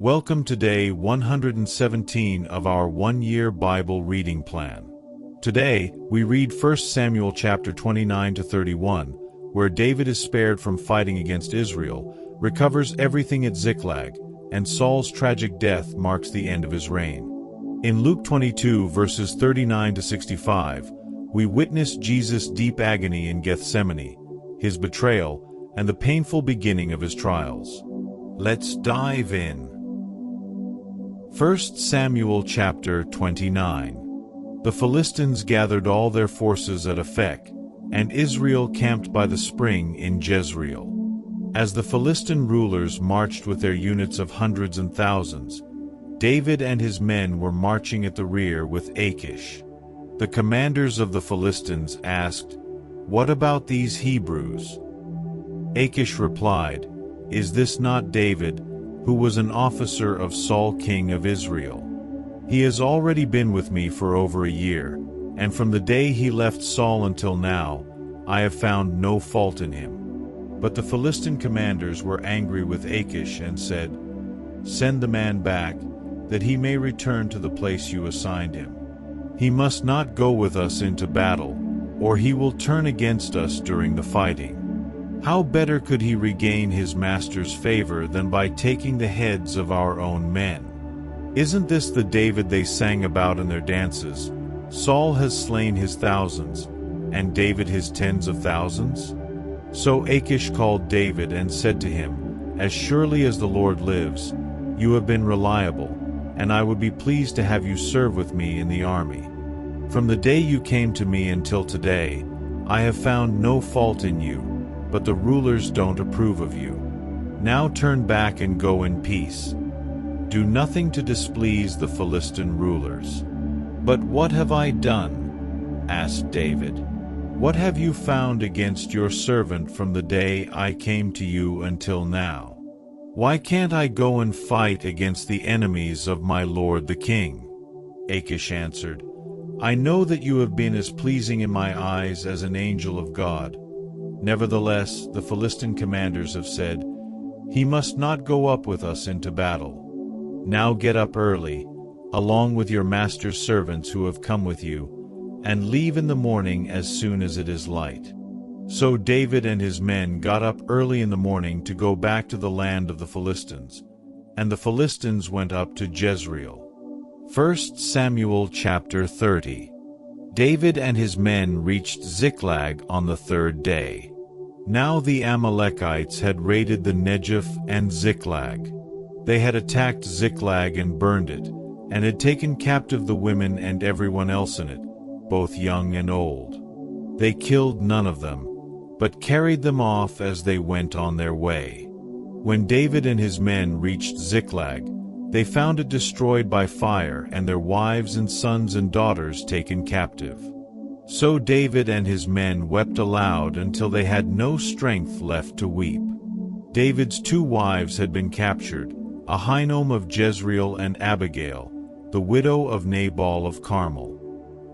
Welcome to day 117 of our one-year Bible reading plan. Today, we read 1 Samuel chapter 29 to 31, where David is spared from fighting against Israel, recovers everything at Ziklag, and Saul's tragic death marks the end of his reign. In Luke 22 verses 39 to 65, we witness Jesus' deep agony in Gethsemane, his betrayal, and the painful beginning of his trials. Let's dive in. 1 Samuel chapter 29. The Philistines gathered all their forces at Aphek, and Israel camped by the spring in Jezreel. As the Philistine rulers marched with their units of hundreds and thousands, David and his men were marching at the rear with Achish. The commanders of the Philistines asked, "What about these Hebrews?" Achish replied, "Is this not David, who was an officer of Saul king of Israel? He has already been with me for over a year, and from the day he left Saul until now, I have found no fault in him." But the Philistine commanders were angry with Achish and said, "Send the man back, that he may return to the place you assigned him. He must not go with us into battle, or he will turn against us during the fighting. How better could he regain his master's favor than by taking the heads of our own men? Isn't this the David they sang about in their dances? Saul has slain his thousands, and David his tens of thousands?" So Achish called David and said to him, "As surely as the Lord lives, you have been reliable, and I would be pleased to have you serve with me in the army. From the day you came to me until today, I have found no fault in you, but the rulers don't approve of you. Now turn back and go in peace. Do nothing to displease the Philistine rulers." "But what have I done?" asked David. "What have you found against your servant from the day I came to you until now? Why can't I go and fight against the enemies of my lord the king?" Achish answered, "I know that you have been as pleasing in my eyes as an angel of God. Nevertheless, the Philistine commanders have said, 'He must not go up with us into battle.' Now get up early, along with your master's servants who have come with you, and leave in the morning as soon as it is light." So David and his men got up early in the morning to go back to the land of the Philistines, and the Philistines went up to Jezreel. 1 Samuel chapter 30. David and his men reached Ziklag on the third day. Now the Amalekites had raided the Negev and Ziklag. They had attacked Ziklag and burned it, and had taken captive the women and everyone else in it, both young and old. They killed none of them, but carried them off as they went on their way. When David and his men reached Ziklag, they found it destroyed by fire and their wives and sons and daughters taken captive. So David and his men wept aloud until they had no strength left to weep. David's two wives had been captured, Ahinoam of Jezreel and Abigail, the widow of Nabal of Carmel.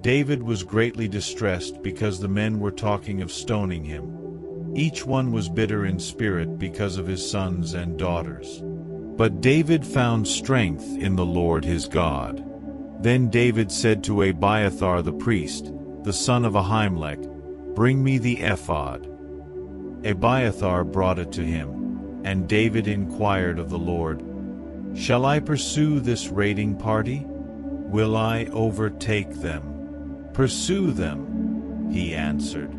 David was greatly distressed because the men were talking of stoning him. Each one was bitter in spirit because of his sons and daughters. But David found strength in the Lord his God. Then David said to Abiathar the priest, the son of Ahimelech, "Bring me the ephod." Abiathar brought it to him, and David inquired of the Lord, "Shall I pursue this raiding party? Will I overtake them?" "Pursue them," he answered.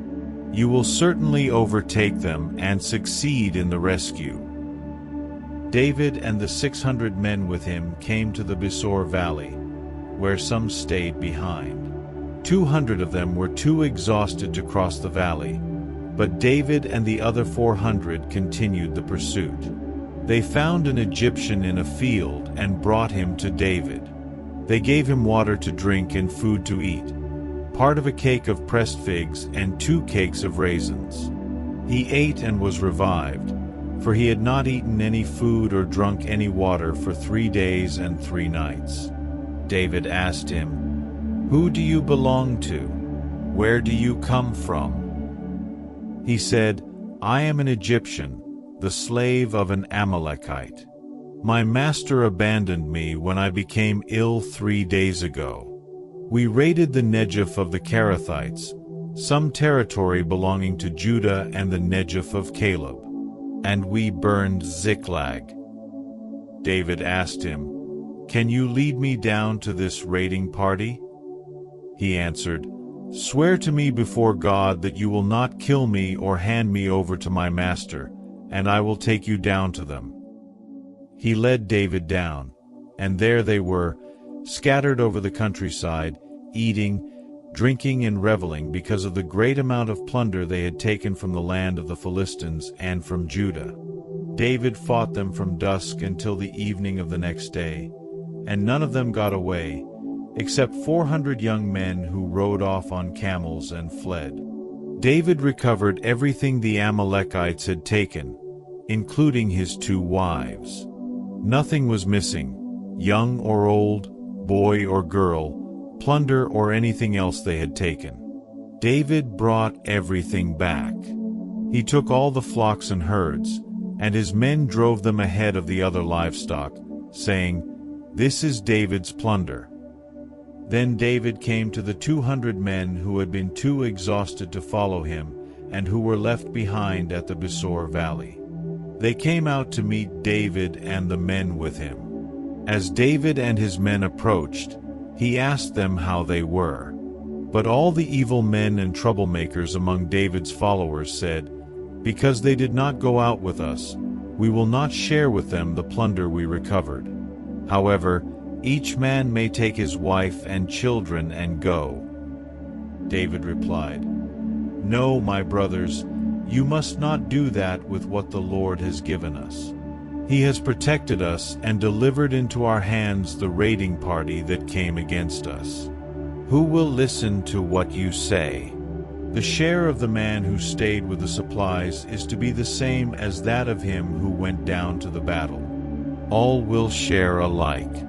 "You will certainly overtake them and succeed in the rescue." David and the 600 men with him came to the Besor valley, where some stayed behind. 200 of them were too exhausted to cross the valley, but David and the other 400 continued the pursuit. They found an Egyptian in a field and brought him to David. They gave him water to drink and food to eat, part of a cake of pressed figs and 2 cakes of raisins. He ate and was revived, for he had not eaten any food or drunk any water for 3 days and 3 nights. David asked him, "Who do you belong to? Where do you come from?" He said, "I am an Egyptian, the slave of an Amalekite." My master abandoned me when I became ill 3 days ago. We raided the Negev of the Kerethites, some territory belonging to Judah and the Negev of Caleb, and we burned Ziklag. David asked him, "Can you lead me down to this raiding party?" He answered, "Swear to me before God that you will not kill me or hand me over to my master, and I will take you down to them." He led David down, and there they were, scattered over the countryside, eating, drinking and reveling because of the great amount of plunder they had taken from the land of the Philistines and from Judah. David fought them from dusk until the evening of the next day, and none of them got away, except 400 young men who rode off on camels and fled. David recovered everything the Amalekites had taken, including his 2 wives. Nothing was missing, young or old, boy or girl, plunder or anything else they had taken. David brought everything back. He took all the flocks and herds, and his men drove them ahead of the other livestock, saying, "This is David's plunder." Then David came to the 200 men who had been too exhausted to follow him, and who were left behind at the Besor valley. They came out to meet David and the men with him. As David and his men approached, he asked them how they were. But all the evil men and troublemakers among David's followers said, "Because they did not go out with us, we will not share with them the plunder we recovered. However, each man may take his wife and children and go." David replied, "No, my brothers, you must not do that with what the Lord has given us. He has protected us and delivered into our hands the raiding party that came against us. Who will listen to what you say? The share of the man who stayed with the supplies is to be the same as that of him who went down to the battle. All will share alike."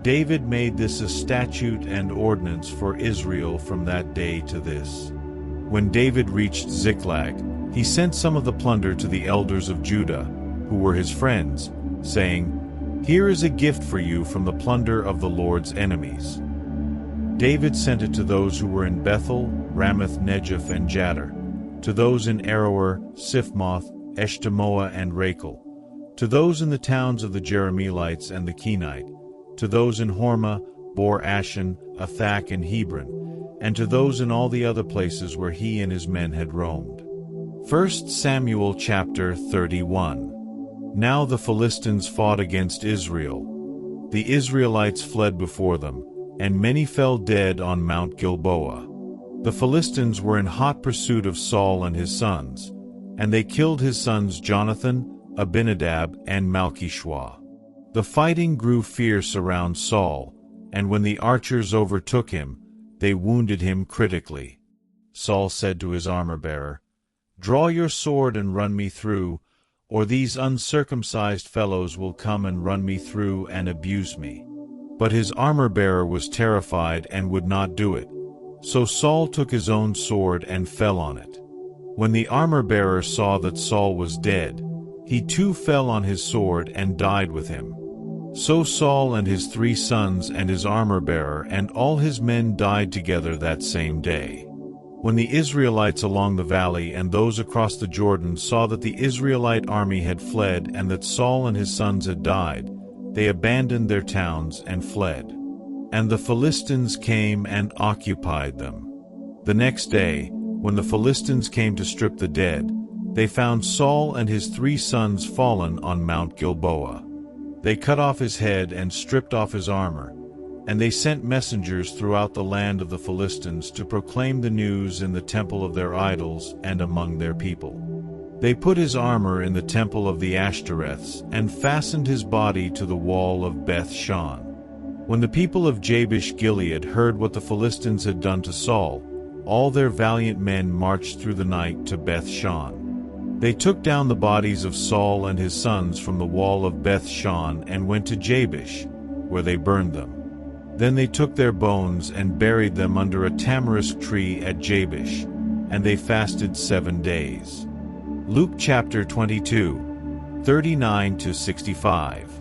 David made this a statute and ordinance for Israel from that day to this. When David reached Ziklag, he sent some of the plunder to the elders of Judah, who were his friends, saying, "Here is a gift for you from the plunder of the Lord's enemies." David sent it to those who were in Bethel, Ramoth Negev and Jattir, to those in Aroer, Siphmoth, Eshtemoa and Rachel, to those in the towns of the Jerahmeelites and the Kenite, to those in Hormah, Bor Ashan, Athak and Hebron, and to those in all the other places where he and his men had roamed. 1 Samuel chapter 31. Now the Philistines fought against Israel. The Israelites fled before them, and many fell dead on Mount Gilboa. The Philistines were in hot pursuit of Saul and his sons, and they killed his sons Jonathan, Abinadab, and Malchishua. The fighting grew fierce around Saul, and when the archers overtook him, they wounded him critically. Saul said to his armor-bearer, "Draw your sword and run me through, or these uncircumcised fellows will come and run me through and abuse me." But his armor-bearer was terrified and would not do it. So Saul took his own sword and fell on it. When the armor-bearer saw that Saul was dead, he too fell on his sword and died with him. So Saul and his 3 sons and his armor-bearer and all his men died together that same day. When the Israelites along the valley and those across the Jordan saw that the Israelite army had fled and that Saul and his sons had died, they abandoned their towns and fled. And the Philistines came and occupied them. The next day, when the Philistines came to strip the dead, they found Saul and his 3 sons fallen on Mount Gilboa. They cut off his head and stripped off his armor, and they sent messengers throughout the land of the Philistines to proclaim the news in the temple of their idols and among their people. They put his armor in the temple of the Ashtoreths and fastened his body to the wall of Beth-shan. When the people of Jabesh-Gilead heard what the Philistines had done to Saul, all their valiant men marched through the night to Beth-shan. They took down the bodies of Saul and his sons from the wall of Beth-shan and went to Jabesh, where they burned them. Then they took their bones and buried them under a tamarisk tree at Jabesh, and they fasted 7 days. Luke chapter 22, 39-65.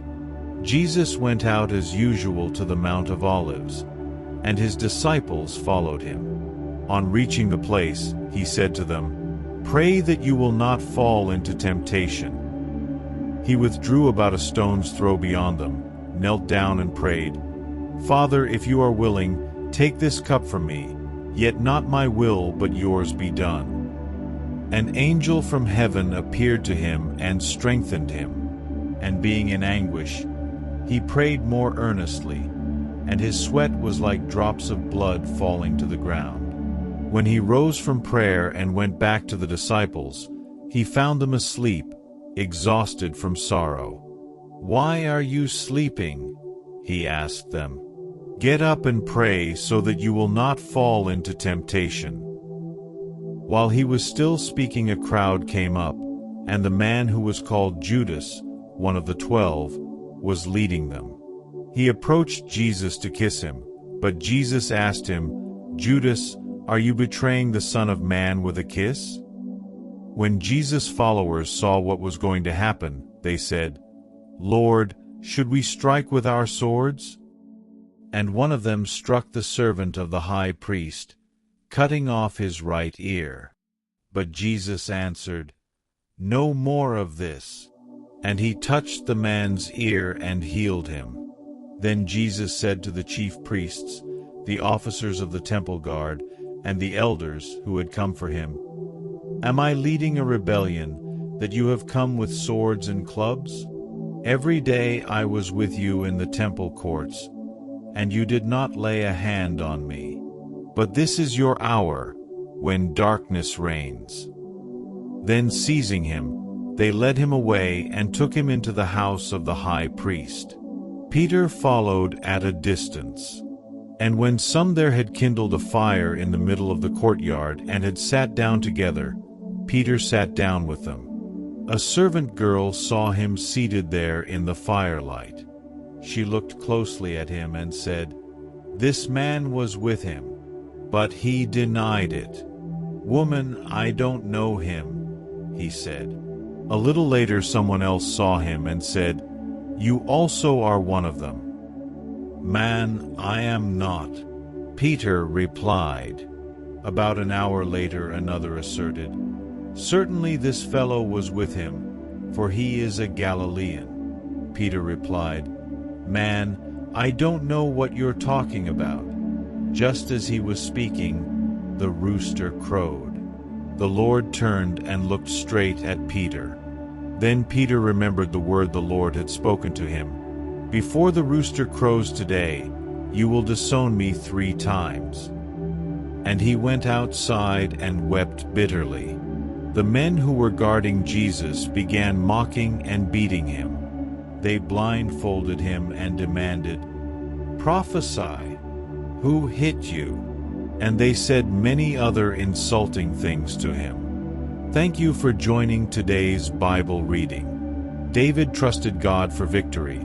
Jesus went out as usual to the Mount of Olives, and his disciples followed him. On reaching the place, he said to them, "Pray that you will not fall into temptation." He withdrew about a stone's throw beyond them, knelt down and prayed, "Father, if you are willing, take this cup from me, yet not my will but yours be done." An angel from heaven appeared to him and strengthened him, and being in anguish, he prayed more earnestly, and his sweat was like drops of blood falling to the ground. When he rose from prayer and went back to the disciples, he found them asleep, exhausted from sorrow. "Why are you sleeping?" he asked them. "Get up and pray so that you will not fall into temptation." While he was still speaking, a crowd came up, and the man who was called Judas, one of the 12, was leading them. He approached Jesus to kiss him, but Jesus asked him, "Judas, are you betraying the Son of Man with a kiss?" When Jesus' followers saw what was going to happen, they said, "Lord, should we strike with our swords?" And one of them struck the servant of the high priest, cutting off his right ear. But Jesus answered, "No more of this." And he touched the man's ear and healed him. Then Jesus said to the chief priests, the officers of the temple guard, and the elders who had come for him, "Am I leading a rebellion that you have come with swords and clubs? Every day I was with you in the temple courts, and you did not lay a hand on me. But this is your hour, when darkness reigns." Then seizing him, they led him away and took him into the house of the high priest. Peter followed at a distance. And when some there had kindled a fire in the middle of the courtyard and had sat down together, Peter sat down with them. A servant girl saw him seated there in the firelight. She looked closely at him and said, "This man was with him." But he denied it. "Woman, I don't know him," he said. A little later someone else saw him and said, "You also are one of them." "Man, I am not," Peter replied. About an hour later another asserted, "Certainly this fellow was with him, for he is a Galilean." Peter replied, "Man, I don't know what you're talking about." Just as he was speaking, the rooster crowed. The Lord turned and looked straight at Peter. Then Peter remembered the word the Lord had spoken to him, "Before the rooster crows today, you will disown me 3 times." And he went outside and wept bitterly. The men who were guarding Jesus began mocking and beating him. They blindfolded him and demanded, "Prophesy, who hit you?" And they said many other insulting things to him. Thank you for joining today's Bible reading. David trusted God for victory,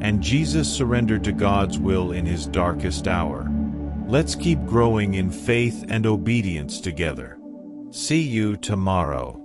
and Jesus surrendered to God's will in his darkest hour. Let's keep growing in faith and obedience together. See you tomorrow.